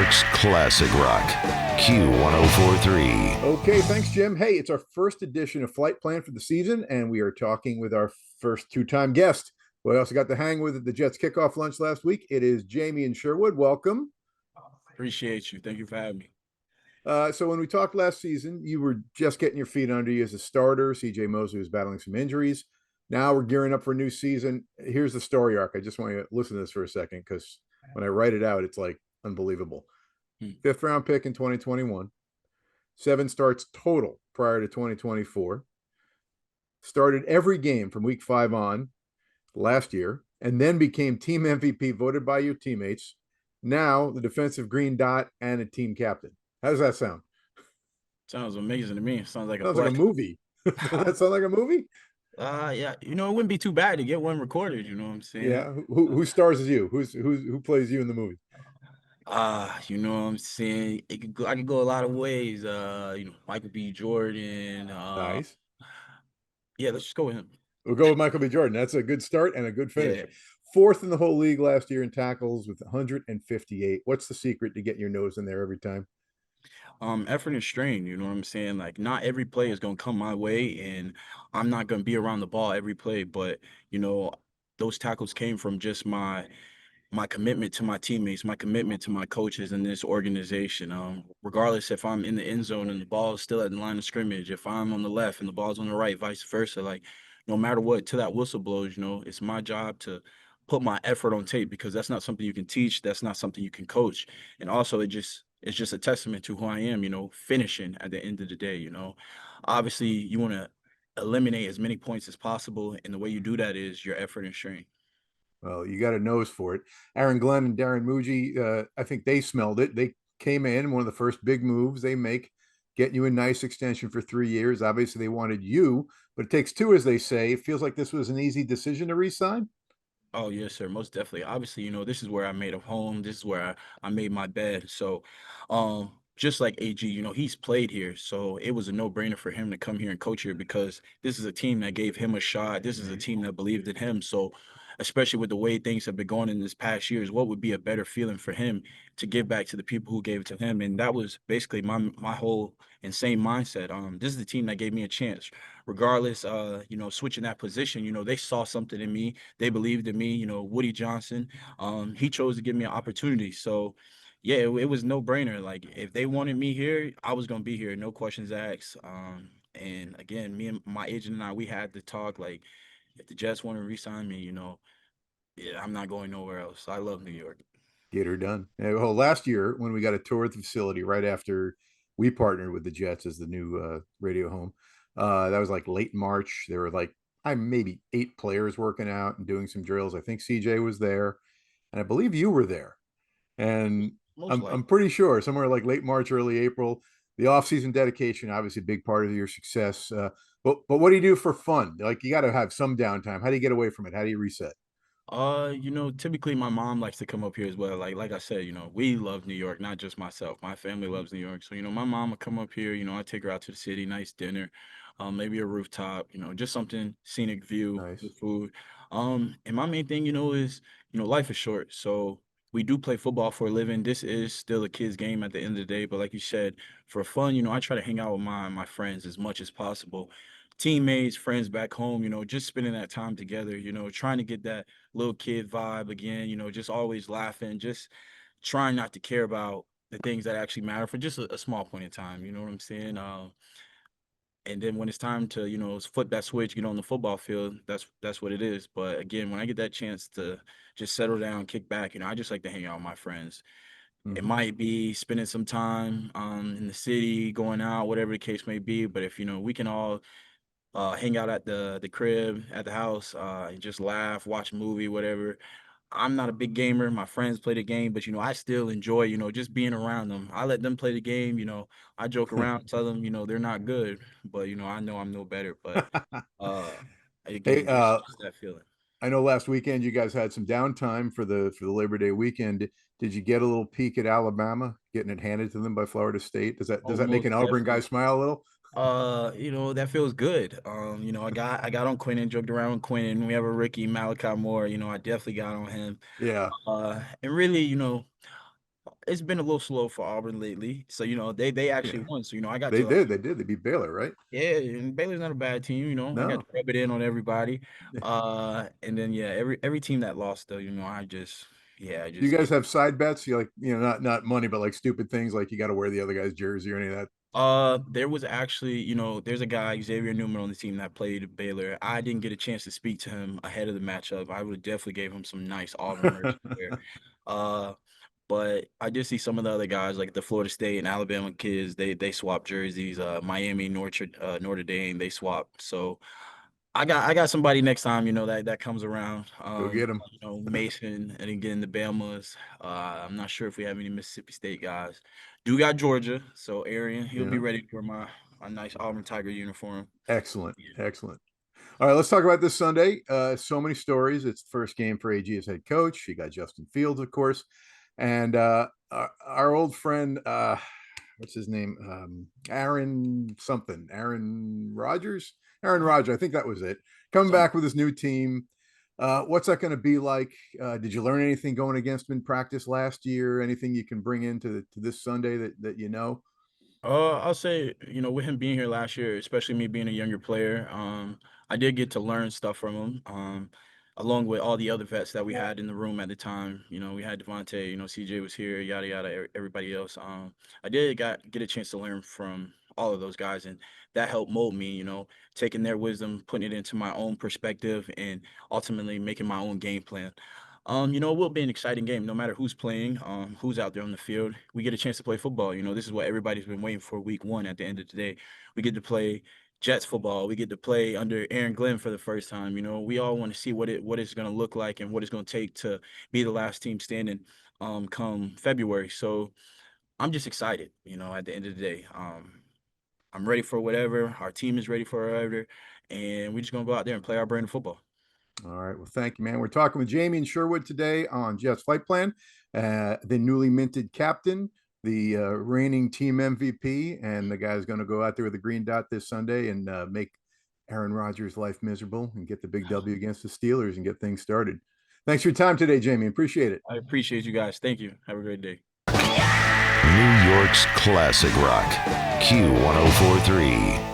York's classic rock, Q1043. Okay, thanks, Jim. Hey, it's our first edition of Flight Plan for the season, and we are talking with our first two-time guest, who I also got to hang with at the Jets kickoff lunch last week. It is Jamien Sherwood. Welcome. Appreciate you. Thank you for having me. So when we talked last season, you were just getting your feet under you as a starter. CJ Mosley was battling some injuries. Now we're gearing up for a new season. Here's the story arc. I just want you to listen to this for a second because when I write it out, it's like unbelievable. Fifth round pick in 2021, 7 starts total prior to 2024. Started every game from week 5 on last year, and then became team MVP voted by your teammates. Now the defensive green dot and a team captain. How does that sound? Sounds amazing to me. Sounds like a Sounds like a blessing. movie. Does that sound like a movie? Yeah, it wouldn't be too bad to get one recorded, you know what I'm saying? Yeah. Who stars as you? Who plays you in the movie? You know what I'm saying? I could go a lot of ways. Michael B. Jordan. Nice. Yeah, let's just go with him. We'll go with Michael B. Jordan. That's a good start and a good finish. Yeah. Fourth in the whole league last year in tackles with 158. What's the secret to getting your nose in there every time? Effort and strain, you know what I'm saying? Like not every play is gonna come my way, and I'm not gonna be around the ball every play, but you know, those tackles came from just my commitment to my teammates, my commitment to my coaches in this organization. Regardless if I'm in the end zone and the ball is still at the line of scrimmage, if I'm on the left and the ball's on the right, vice versa, like no matter what, till that whistle blows, it's my job to put my effort on tape because that's not something you can teach, that's not something you can coach. And also it's just a testament to who I am, finishing at the end of the day, Obviously you want to eliminate as many points as possible, and the way you do that is your effort and strength. Well, you got a nose for it. Aaron Glenn and Darren Muji, I think they smelled it. They came in, one of the first big moves they make, getting you a nice extension for 3 years. Obviously, they wanted you, but it takes two, as they say. It feels like this was an easy decision to resign. Oh, yes, sir. Most definitely. Obviously, this is where I made a home. This is where I made my bed. So, just like AG, he's played here. So it was a no-brainer for him to come here and coach here because this is a team that gave him a shot. This is a team that believed in him. So, especially with the way things have been going in this past years, what would be a better feeling for him to give back to the people who gave it to him? And that was basically my whole insane mindset. This is the team that gave me a chance regardless, switching that position, they saw something in me. They believed in me, Woody Johnson. He chose to give me an opportunity. So yeah, it was no brainer. Like if they wanted me here, I was gonna be here, no questions asked. And again, me and my agent and I, we had to talk like if the Jets want to re-sign me, yeah, I'm not going nowhere else. I love New York. Get her done. Well, last year when we got a tour of the facility right after we partnered with the Jets as the new radio home, that was like late March. There were like I maybe 8 players working out and doing some drills. I think CJ was there, and I believe you were there. And Most I'm likely. pretty sure somewhere like late March, early April, the off-season dedication, obviously a big part of your success. But what do you do for fun? Like you got to have some downtime. How do you get away from it? How do you reset? Typically my mom likes to come up here as well. Like I said, we love New York, not just myself. My family loves New York. So, my mom would come up here, I take her out to the city, nice dinner, maybe a rooftop, just something scenic view, Nice. good food. And my main thing, is, life is short. So we do play football for a living. This is still a kid's game at the end of the day. But like you said, for fun, I try to hang out with my friends as much as possible. Teammates, friends back home, just spending that time together, trying to get that little kid vibe again, just always laughing, just trying not to care about the things that actually matter for just a small point in time. You know what I'm saying? And then when it's time to, flip that switch, get on the football field, that's what it is. But again, when I get that chance to just settle down, kick back, I just like to hang out with my friends. It Mm-hmm. might be spending some time in the city, going out, whatever the case may be. But if we can all hang out at the crib, at the house, and just laugh, watch a movie, whatever. I'm not a big gamer. My friends play the game, but I still enjoy, just being around them. I let them play the game, I joke around, tell them, they're not good, but I know I'm no better. But uh Hey, again, just that feeling. I know last weekend you guys had some downtime for the Labor Day weekend. Did you get a little peek at Alabama getting it handed to them by Florida State? Does that make Almost an Auburn guy definitely. smile a little? That feels good. I got on Quinn and joked around with Quinn, and we have a rookie, Malachi Moore. I definitely got on him. Yeah. And really, it's been a little slow for Auburn lately. So, they actually Yeah, won. So, I got they to did. They did. They beat Baylor, right? yeah, and Baylor's not a bad team, I got No. to rub it in on everybody. And then yeah, every team that lost though, I Do you just guys get have side bets? You like, not money, but like stupid things like you got to wear the other guy's jersey or any of that? there was actually, there's a guy, Xavier Newman, on the team that played at Baylor. I didn't get a chance to speak to him ahead of the matchup. I would have definitely gave him some nice Auburn merch there. Uh, but I did see some of the other guys, like the Florida State and Alabama kids, they swap jerseys. Miami, Notre Dame, they swap. So I got somebody next time, that comes around. Go get him. Mason and again the Bamas. I'm not sure if we have any Mississippi State guys. Do got Georgia, so Arian, he'll be Yeah. ready for my nice Auburn Tiger uniform. Excellent. Excellent. All right, let's talk about this Sunday. So many stories. It's the first game for AG as head coach. You got Justin Fields, of course, and our old friend, what's his name? Aaron something. Aaron Rodgers. Aaron Rodgers. I think that was it. Coming Some back with his new team. What's that going to be like? Did you learn anything going against him in practice last year? Anything you can bring into to this Sunday that you know? I'll say, with him being here last year, especially me being a younger player, I did get to learn stuff from him. Along with all the other vets that we had in the room at the time. We had Devontae, CJ was here, yada yada, everybody else. I did get a chance to learn from all of those guys, and that helped mold me. Taking their wisdom, putting it into my own perspective, and ultimately making my own game plan. It will be an exciting game, no matter who's playing, who's out there on the field. We get a chance to play football. This is what everybody's been waiting for week one at the end of the day. We get to play Jets football. We get to play under Aaron Glenn for the first time. We all want to see what it's going to look like and what it's going to take to be the last team standing come February. So I'm just excited, at the end of the day. I'm ready for whatever. Our team is ready for whatever. And we're just going to go out there and play our brand of football. All right. Well, thank you, man. We're talking with Jamien Sherwood today on Jets Flight Plan, the newly minted captain, the reigning team MVP, and the guy's going to go out there with a green dot this Sunday and make Aaron Rodgers' life miserable and get the big W against the Steelers and get things started. Thanks for your time today, Jamie. Appreciate it. I appreciate you guys. Thank you. Have a great day. New York's classic rock, Q1043.